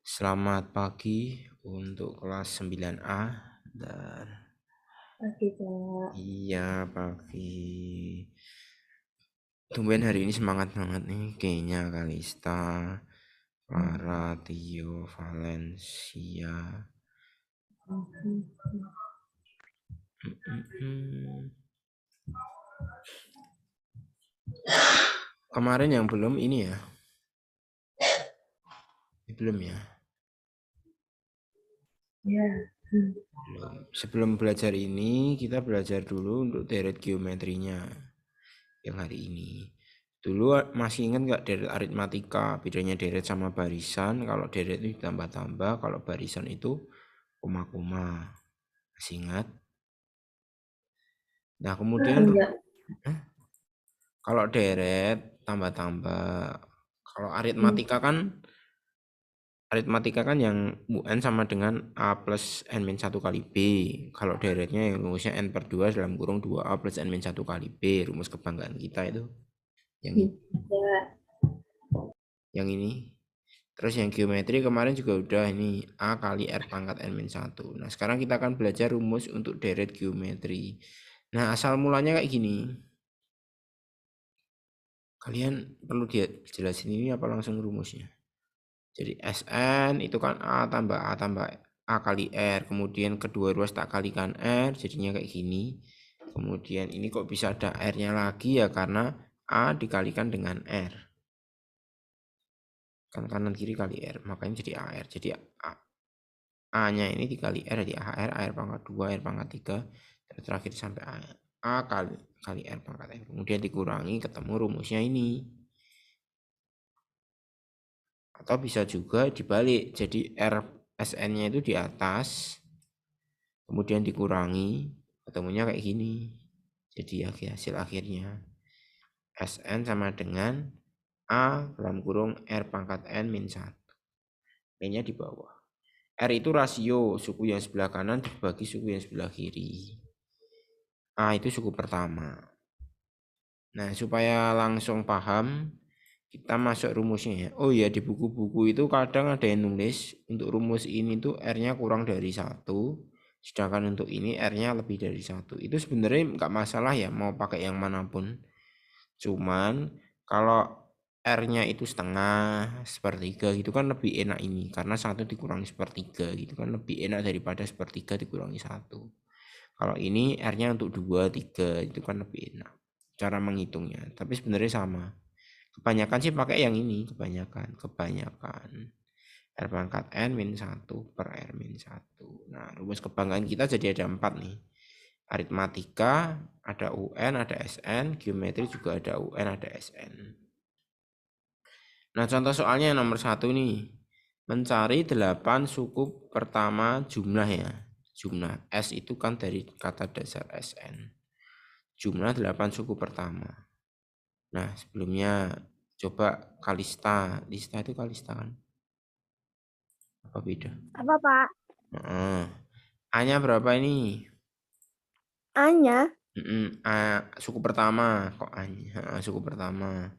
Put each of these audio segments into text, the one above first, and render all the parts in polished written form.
Selamat pagi untuk kelas 9A dan Pagi, Pak. iya pagi. Tumben hari ini semangat banget nih kayaknya Kalista, Clara, Tio, Valencia. Kemarin yang belum ini ya? Belum ya? Ya. Belum. Sebelum belajar ini kita belajar dulu untuk deret geometrinya yang hari ini. Dulu masih ingat nggak deret aritmatika, bedanya deret sama barisan? Kalau deret itu ditambah-tambah, kalau barisan itu koma-koma. Masih ingat? Nah, kemudian Enggak. kalau deret tambah-tambah. Kalau Hmm. aritmatika kan yang UN sama dengan A plus N-1 kali B. Kalau deretnya yang rumusnya N per 2 dalam kurung 2A plus N-1 kali B. Rumus kebanggaan kita itu. Yang ini. Ya. Yang ini. Terus yang geometri kemarin juga udah ini A kali R pangkat N-1. Nah, sekarang kita akan belajar rumus untuk deret geometri. Nah, asal mulanya kayak gini. Kalian perlu dijelasin ini apa langsung rumusnya? Jadi Sn itu kan A tambah A kali R. Kemudian kedua ruas tak kalikan R, jadinya kayak gini. Kemudian ini kok bisa ada R-nya lagi ya karena A dikalikan dengan R. Kan kanan kiri kali R, makanya jadi AR. Jadi A-nya ini dikali R jadi AR pangkat 2, R pangkat 3, dan terakhir sampai A kali R pangkat R. Kemudian dikurangi ketemu rumusnya ini. Atau bisa juga dibalik, jadi R SN-nya itu di atas, kemudian dikurangi, ketemunya kayak gini. Jadi hasil akhirnya SN sama dengan A dalam kurung R pangkat N min 1. N-nya di bawah. R itu rasio suku yang sebelah kanan dibagi suku yang sebelah kiri. A itu suku pertama. Nah, supaya langsung paham, kita masuk rumusnya ya. Oh ya, di buku-buku itu kadang ada yang nulis untuk rumus ini tuh R-nya kurang dari 1, sedangkan untuk ini R-nya lebih dari 1. Itu sebenarnya nggak masalah ya, mau pakai yang manapun. Cuman kalau R-nya itu setengah, sepertiga gitu kan lebih enak ini. Karena 1 dikurangi sepertiga gitu kan lebih enak daripada sepertiga dikurangi 1. Kalau ini R-nya untuk 2, 3 itu kan lebih enak cara menghitungnya. Tapi sebenarnya sama. Kebanyakan sih pakai yang ini, kebanyakan. R pangkat N min 1 per R min 1. Nah, rumus kebanggaan kita jadi ada 4 nih. Aritmatika, ada UN, ada SN, geometri juga ada UN, ada SN. Nah, contoh soalnya yang nomor 1 nih. Mencari 8 suku pertama jumlah ya. Jumlah S itu kan dari kata dasar SN. Jumlah 8 suku pertama. Nah, sebelumnya coba Kalista. Lista itu Kalista kan? Apa beda? Apa, Pak? A-nya berapa ini? A-nya Suku pertama. Kok A-nya? Suku pertama.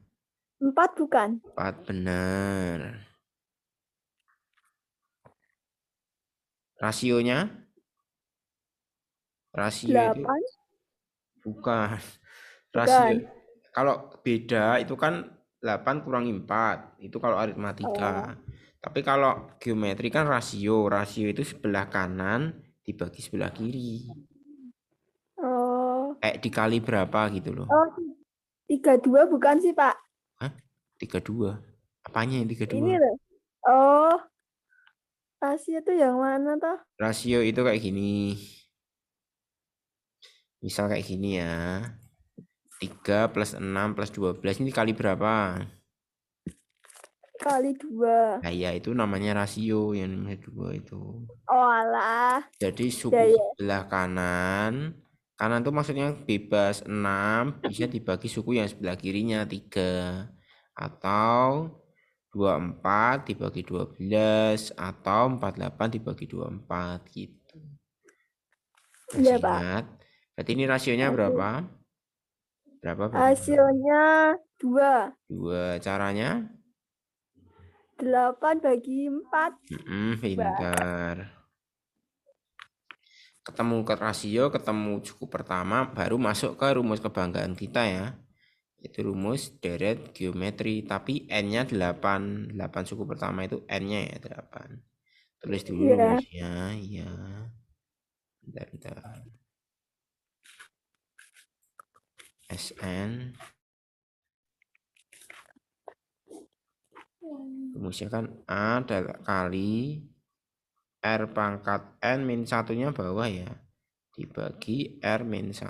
4 bukan? 4 benar. Rasionya? Rasio itu 8 bukan. Rasio. bukan. Kalau beda itu kan 8 kurangi 4. Itu kalau Oh. aritmatika. Tapi kalau geometri kan rasio. Rasio itu sebelah kanan dibagi sebelah kiri. Oh. Dikali berapa gitu loh. Oh, 32 bukan sih, Pak? Hah? 32? Apanya yang 32? Ini loh. Oh, Asia tuh yang mana toh? Rasio itu kayak gini. Misal kayak gini ya. 3 plus 6 plus 12 ini kali berapa? Kali 2. Nah ya itu namanya rasio yang namanya 2 itu. Oh, alah. Jadi Ya, suku ya. sebelah kanan. Kanan itu maksudnya bebas 6 bisa dibagi suku yang sebelah kirinya 3. Atau 24 dibagi 12 atau 48 dibagi 24 gitu. Masih Iya, Pak. ingat? Berarti ini rasionya Hasil, berapa? Berapa berarti? hasilnya 2. 2. Caranya? 8 bagi 4. Pintar. Ketemu ke rasio, ketemu suku pertama, baru masuk ke rumus kebanggaan kita ya. Itu rumus deret geometri, tapi N-nya 8. 8 suku pertama itu N-nya ya 8. Tulis dulu rumusnya, ya. Bentar. SN. Rumusnya kan A kali R pangkat N min 1-nya bawah ya. Dibagi R min 1.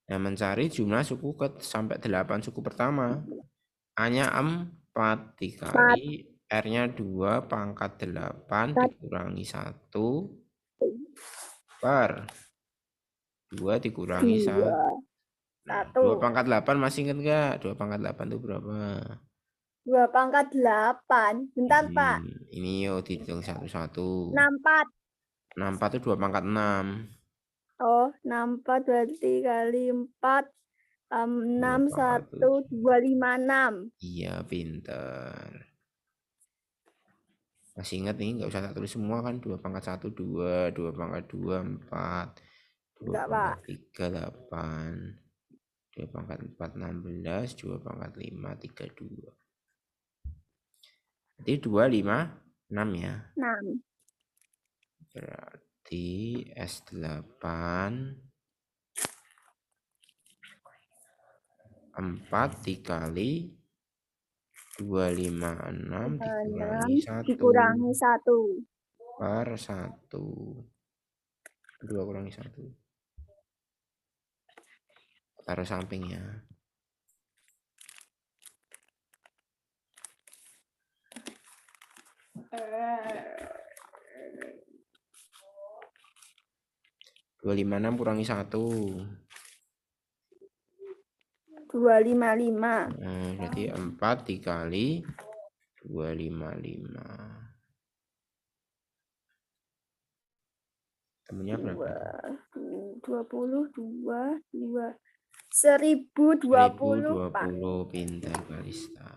Nah, mencari jumlah suku sampai 8 suku pertama. A-nya 4 dikali R-nya 2 pangkat 8 dikurangi 1 per 2 dikurangi 1. Nah, 2 pangkat 8 masih ingat nggak? 2 pangkat 8 itu berapa? 2 pangkat 8. Bentar, Pak. Ini yuk dihitung satu-satu. 64. 64 itu 2 pangkat 6. Oh, 64 berarti kali 4. 6, 1, 2, 5, 6. Iya, pinter. Masih ingat nih, nggak usah tak tulis semua kan. 2 pangkat 1, 2. 2 pangkat 2, 4. 2 pangkat 3, 8. 2 pangkat 4, 16. 2 pangkat 5, 32. Jadi 2, 5, 6 ya. 6. Berarti S8 4 dikali 256 dikurangi 1 per 1. 2 kurangi 1. Taruh samping ya. Dua lima enam kurangi 1. 255. Berarti 4 dikali 255. Temennya berapa? 22. 1020, Pak. Pintar Kalista.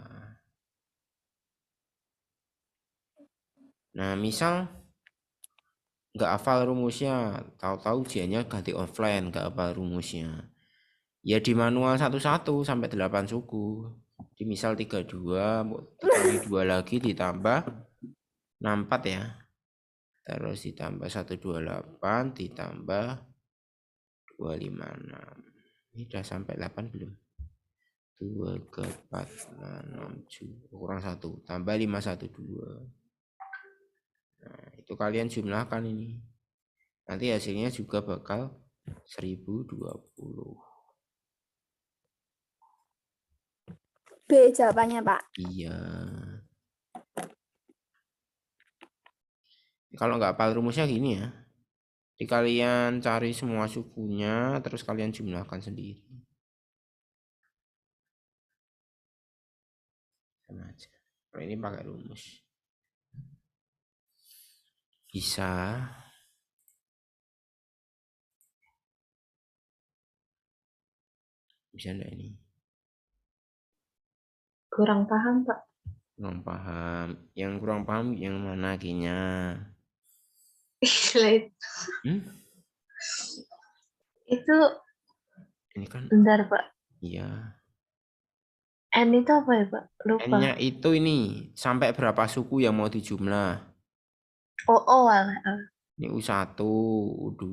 Nah, misal nggak hafal rumusnya, tahu-tahu ujiannya ganti offline, nggak hafal rumusnya. Ya di manual satu-satu sampai 8 suku. Di misal 32 dikali 2 lagi ditambah 64 ya. Terus ditambah 128 ditambah 256. Ini udah sampai 8 belum? 2, 4, 6, 7. Kurang 1. Tambah 512. Nah, itu kalian jumlahkan ini. Nanti hasilnya juga bakal 1020. B jawabannya, Pak. Iya. Kalau nggak hafal rumusnya gini ya. Jadi kalian cari semua sukunya, terus kalian jumlahkan sendiri. Sama aja. Kalau ini pakai rumus. Bisa. Bisa enggak ini? Kurang paham, Pak. Kurang paham. Yang kurang paham yang mana kinya? Itu Ini kan. Bentar, Pak. Iya. N itu apa ya, Pak? Lupa. N-nya itu ini sampai berapa suku yang mau dijumlah? Ini U1, U2,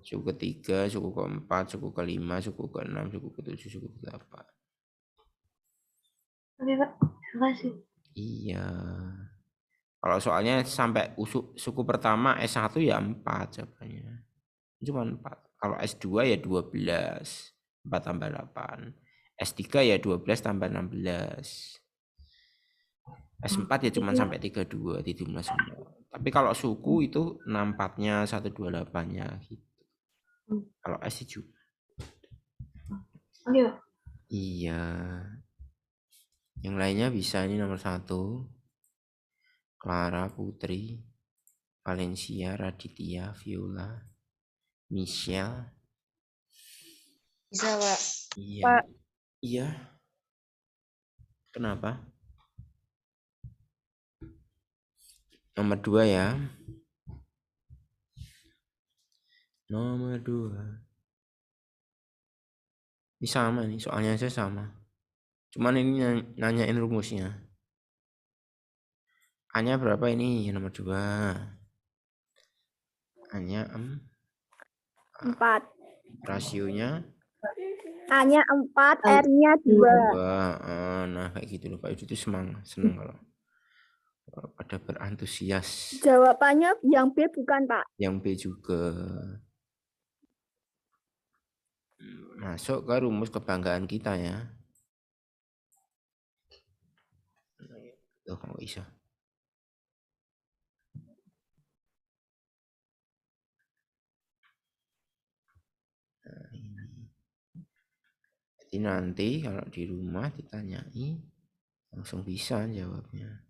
suku ketiga, suku keempat, suku kelima, suku keenam, suku ketujuh, suku ke-8. Oke, Pak. Terima kasih. Iya. Kalau soalnya sampai suku pertama S1 ya 4 jawabannya. Cuma 4. Kalau S2 ya 12. 4 tambah 8. S3 ya 12 tambah 16. S4 ya cuma sampai 32 di jumlah semua. Tapi kalau suku itu 64-nya, 128-nya gitu. Kalau S juga. Oke, Pak. Iya. Yang lainnya bisa ini nomor 1. Clara Putri, Valencia, Raditya, Viola, Michelle. Bisa, Pak. Iya. Pak. Iya. Kenapa? Nomor 2 ya. Nomor 2. Ini sama nih, soalnya aja sama. Cuman ini nanyain rumusnya. A-nya berapa ini? Nomor 2. A-nya 4. rasionya A-nya 4, Oh, R-nya 2. 2. Nah, kayak gitu loh. Pak Yudi itu seneng kalau pada berantusias. Jawabannya yang B bukan, Pak? Yang B juga. Masuk ke rumus kebanggaan kita ya. Tuh, kalau bisa. Nah, ini. Jadi nanti kalau di rumah ditanyai langsung bisa jawabnya.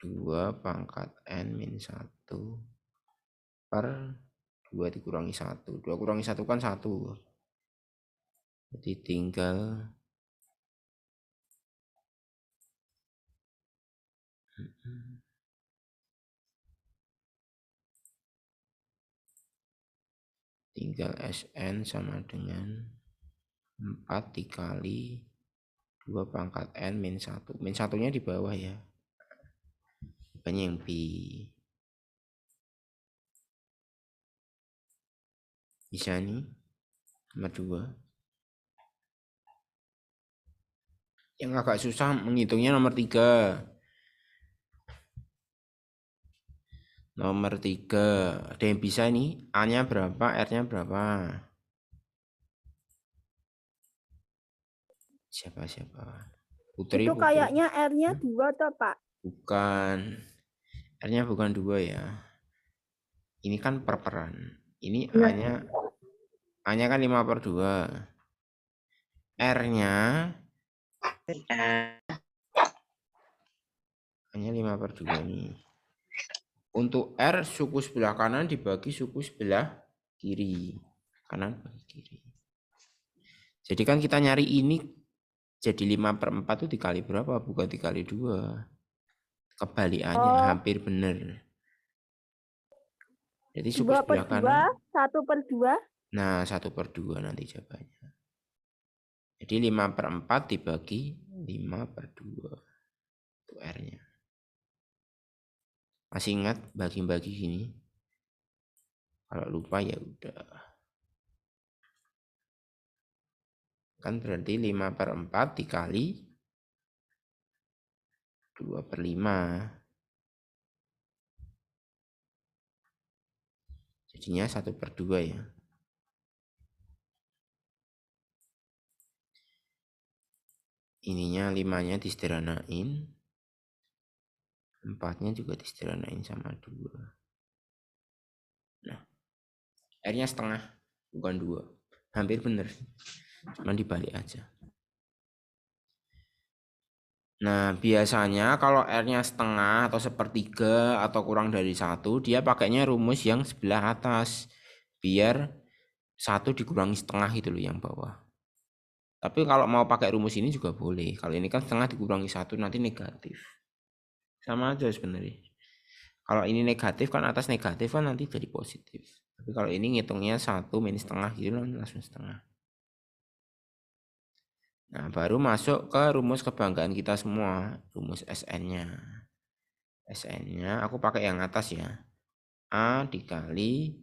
2 pangkat N min 1 per 2 dikurangi 1. 2 kurangi 1 kan 1. Jadi tinggal Sn sama dengan 4 dikali 2 pangkat N min 1. Min 1-nya di bawah ya. Jawabannya yang B. Bisa nih. Nomor 2. Yang agak susah menghitungnya nomor 3. Nomor 3. Ada yang bisa nih. A-nya berapa, R-nya berapa? Siapa? Putri. Itu kayaknya R-nya 2 toh, Pak? Bukan. R-nya bukan 2 ya. Ini kan perperan. Ini A-nya kan 5/2. R-nya hanya 5/2 nih. Untuk R, suku sebelah kanan dibagi suku sebelah kiri. Kanan bagi kiri. Jadi kan kita nyari ini jadi 5/4 itu dikali berapa? Bukan dikali 2. Kebalikannya hampir benar. Jadi suku sebelah kanan. 1/2. Nah, 1/2 nanti jawabannya. Jadi 5/4 dibagi 5/2. Itu R-nya. Masih ingat bagi-bagi gini? Kalau lupa ya udah. Kan berarti 5/4 dikali 2/5. Jadinya 1/2 ya. Ininya 5-nya disederhanain. 4-nya juga disederhanain sama 2. Nah, R-nya setengah, bukan 2. Hampir bener. Cuman dibalik aja. Nah, biasanya kalau R-nya setengah atau sepertiga atau kurang dari 1, dia pakainya rumus yang sebelah atas. Biar 1 dikurangi setengah itu loh yang bawah. Tapi kalau mau pakai rumus ini juga boleh. Kalau ini kan setengah dikurangi 1 nanti negatif. Sama aja sebenarnya. Kalau ini negatif kan atas negatif kan nanti jadi positif. Tapi kalau ini ngitungnya 1 min setengah gitu langsung setengah. Nah, baru masuk ke rumus kebanggaan kita semua, rumus Sn-nya. Sn-nya aku pakai yang atas ya. A dikali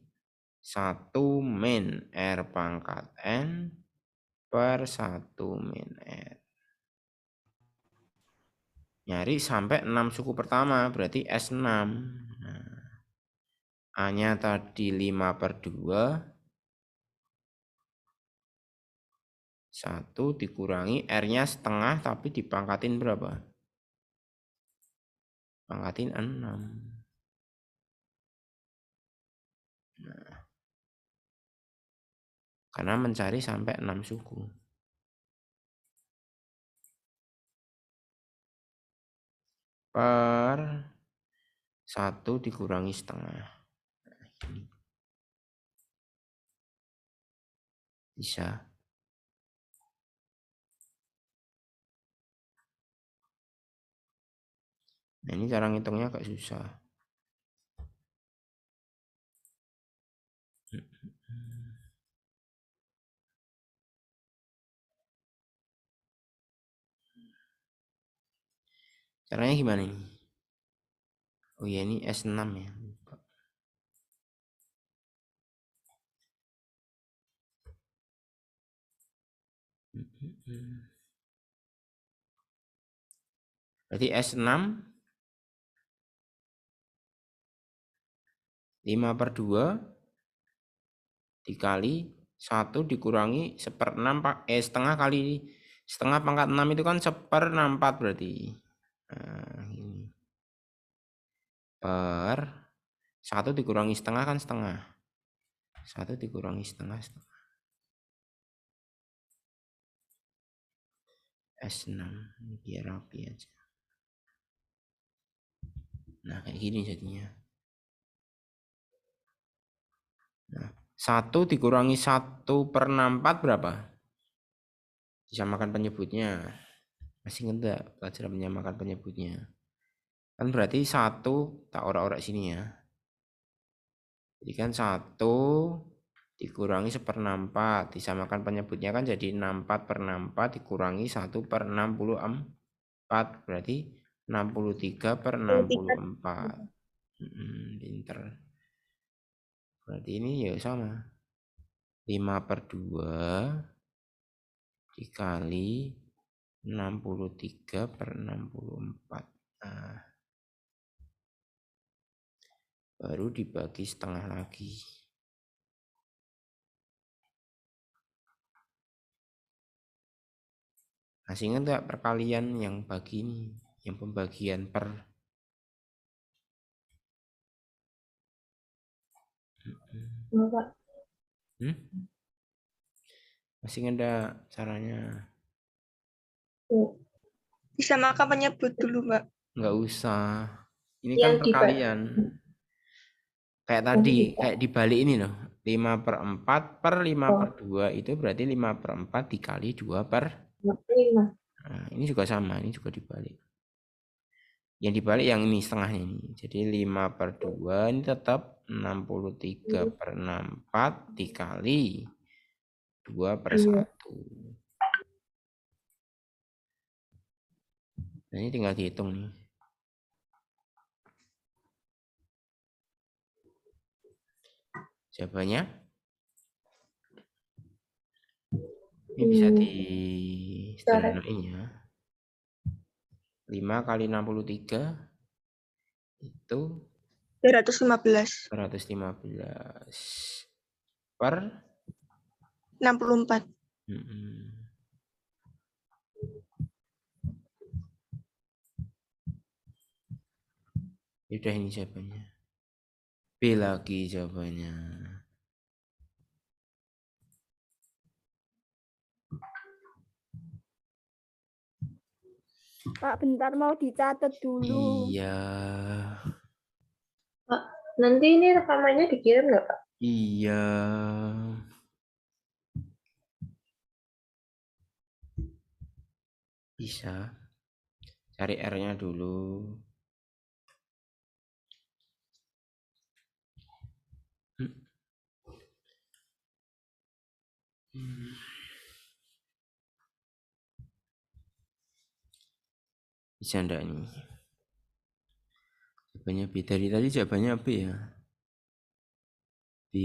1 min R pangkat N per 1 min R. Nyari sampai 6 suku pertama, berarti S6. Nah, A-nya tadi 5/2. 1 dikurangi R-nya setengah tapi dipangkatin berapa? Pangkatin 6. Nah, karena mencari sampai 6 suku. Per 1 dikurangi setengah. Nah, ini. Bisa. Nah, ini cara ngitungnya agak susah. Caranya gimana ini? Oh ya, ini S6 ya. Berarti S6 5/2 dikali 1 dikurangi 1/6 setengah kali setengah pangkat 6 itu kan 1/64 berarti. Nah, ini. Per 1 dikurangi setengah kan setengah. 1 dikurangi setengah setengah. S6 biar rapi aja. Nah, kayak gini jadinya. Nah, 1 dikurangi 1/64 berapa? Disamakan penyebutnya. Masih ingat enggak pelajaran menyamakan penyebutnya? Kan berarti 1 tak orak-orak sini ya. Jadi kan 1 dikurangi 1/64 disamakan penyebutnya kan jadi 64/64 dikurangi 1/64 berarti 63/64. Pinter. Berarti ini ya sama 5/2 dikali 63/64. Nah, baru dibagi setengah lagi. Masih ingat nggak perkalian yang bagi ini, yang pembagian per? Enggak. Masih ingat nggak caranya? Disamakan penyebut dulu, Mbak. Nggak usah. Ini Yang kan di perkalian. Kayak tadi, kayak dibalik ini loh. 5/4 per 5/2 itu berarti 5/4 dikali 2/5. Nah, ini juga sama, ini juga dibalik. Yang dibalik yang ini setengahnya ini. Jadi 5/2 ini tetap 63/64 dikali 2/1. Nah, ini tinggal dihitung nih. Jawabannya ini bisa di sederhanain ya. 5 kali 63 itu 215 115 per 64. Udah ini jawabannya. B lagi jawabannya. Pak, bentar mau dicatat dulu. Iya. Pak, nanti ini rekamannya dikirim nggak, Pak? Iya. Bisa. Cari R-nya dulu. Bisa enggak nih? Jawabannya B. Dari tadi jawabannya B ya. B.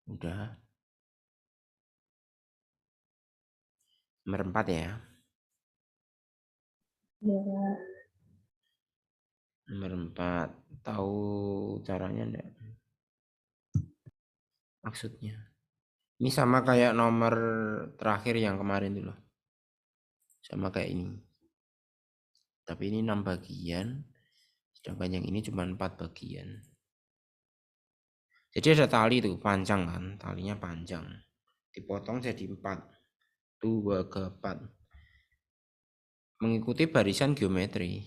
Udah. Nomor 4 ya. Ya. Nomor 4. Tahu caranya enggak? Maksudnya. Ini sama kayak nomor terakhir yang kemarin dulu. Sama kayak ini. Tapi ini 6 bagian. Sedangkan yang ini cuma 4 bagian. Jadi ada tali tuh panjang kan, talinya panjang. Dipotong jadi 4. 2 ke 4. Mengikuti barisan geometri.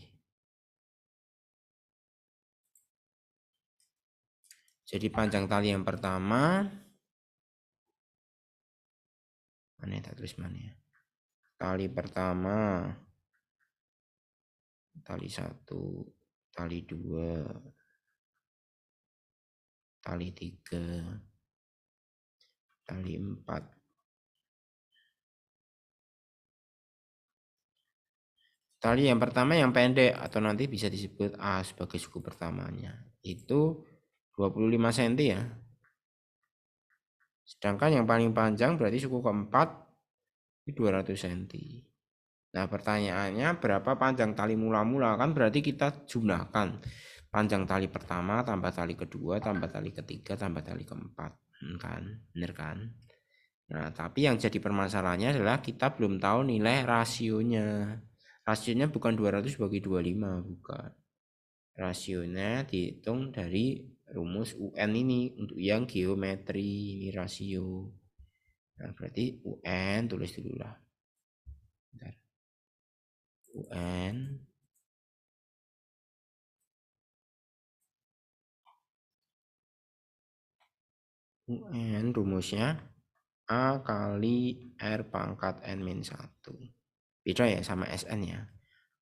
Jadi panjang tali yang pertama, mana tak tulis mana ya? Tali pertama, tali 1, tali 2, tali 3, tali 4. Tali yang pertama yang pendek atau nanti bisa disebut A sebagai suku pertamanya. Itu 25 cm ya. Sedangkan yang paling panjang berarti suku keempat itu 200 cm. Nah pertanyaannya berapa panjang tali mula-mula, kan berarti kita jumlahkan panjang tali pertama tambah tali kedua tambah tali ketiga tambah tali keempat, kan bener kan? Nah tapi yang jadi permasalahannya adalah kita belum tahu nilai rasionya. Rasionya bukan 200 bagi 25, bukan. Rasionya dihitung dari rumus UN ini untuk yang geometri, ini rasio. Nah berarti UN tulis dulu lah. Bentar. UN rumusnya A kali R pangkat N-1. Beda ya sama SN ya.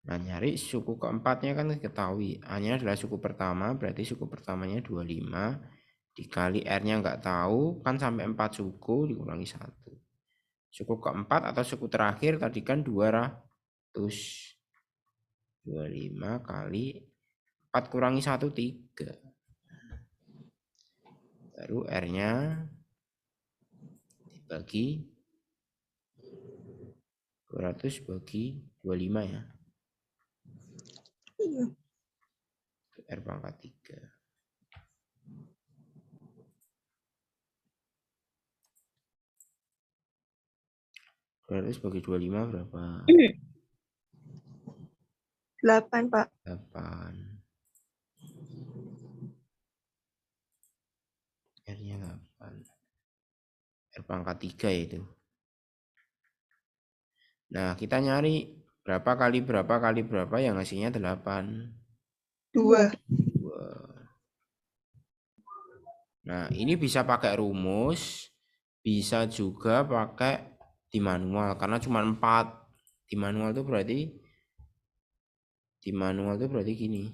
Nah nyari suku keempatnya kan ketahui. A-nya adalah suku pertama, berarti suku pertamanya 25. Dikali R-nya nggak tahu, kan sampai 4 suku dikurangi 1. Suku keempat atau suku terakhir tadi kan 200. 25 kali 4 kurangi 1, 3. Baru R-nya dibagi 200 bagi 25 ya. Iya. R pangkat 3. Berarti bagi 25 berapa? 8, Pak. 8. R-nya 8. R pangkat 3 itu. Nah, kita nyari berapa kali berapa yang hasilnya 8. 2. Nah, ini bisa pakai rumus, bisa juga pakai di manual karena cuma 4. Di manual itu berarti gini.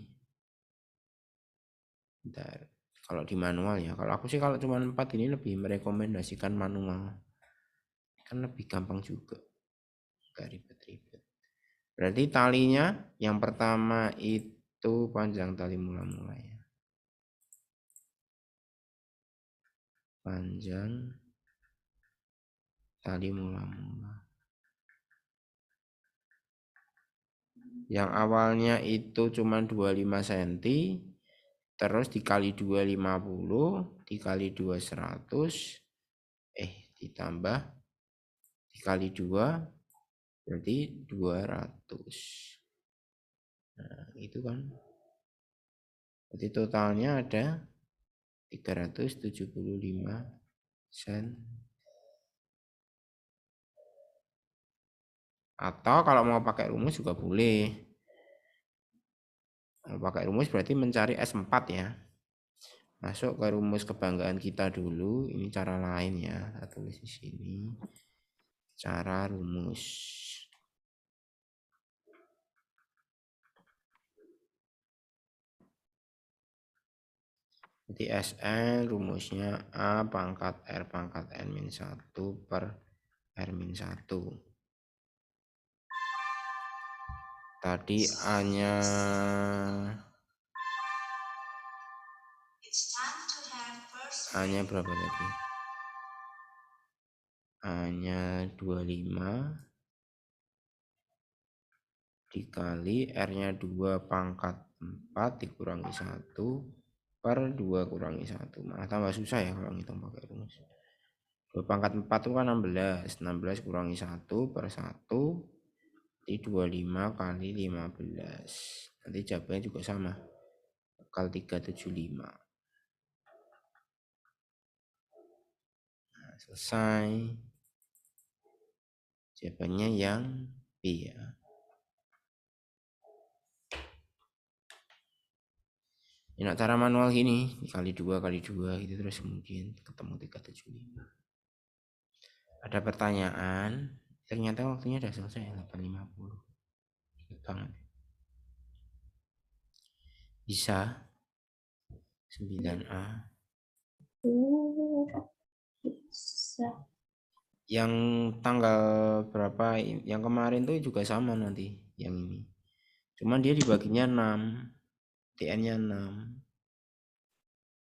Bentar. Kalau di manual ya, kalau aku sih kalau cuma 4 ini lebih merekomendasikan manual. Kan lebih gampang juga. Gak ribet-ribet. Berarti talinya yang pertama itu panjang tali mula-mula ya. Panjang tali mula-mula. Yang awalnya itu cuma 25 cm, terus dikali 2 50, dikali 2 100, ditambah dikali 2 berarti 200. Nah, itu kan. Berarti totalnya ada 375 cm. Atau kalau mau pakai rumus juga boleh. Mau pakai rumus berarti mencari S4 ya. Masuk ke rumus kebanggaan kita dulu. Ini cara lain ya. Saya tulis di sini. Cara rumus. Jadi SN rumusnya A pangkat R pangkat N-1 per R-1. Tadi A-nya berapa tadi? A-nya 25 dikali R-nya 2 pangkat 4 dikurangi 1 per 2 kurangi 1. Malah tambah susah ya kalau ngitung pakai rumus. 2 pangkat 4 itu kan 16. 16 kurangi 1 per 1 di 25 kali 15. Nanti jawabannya juga sama. pangkal 375. Nah, selesai. Jawabannya yang B ya. Ini cara manual gini, kali 2 gitu terus kemudian ketemu 375. Ada pertanyaan, ternyata waktunya udah selesai 8.50. Cepet banget. Bisa 9A. Bisa. Yang tanggal berapa yang kemarin tuh juga sama nanti yang ini. Cuman dia dibaginya 6. TN-nya 6.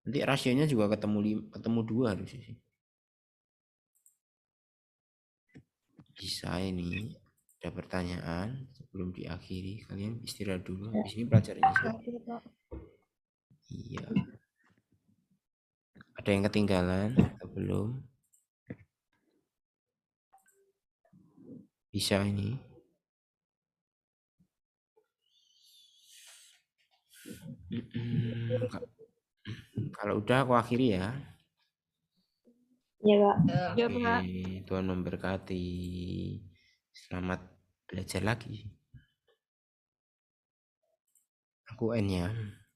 Nanti rasionya juga ketemu 2 harusnya sih. Bisa ini. Ada pertanyaan sebelum diakhiri, kalian istirahat dulu. Habis ini pelajarannya selesai. Iya. Ada yang ketinggalan atau belum? Bisa ini. Kalau udah aku akhiri ya. Ya, Pak. Ya, Oke, Pak. Tuhan memberkati. Selamat belajar lagi. Aku N ya.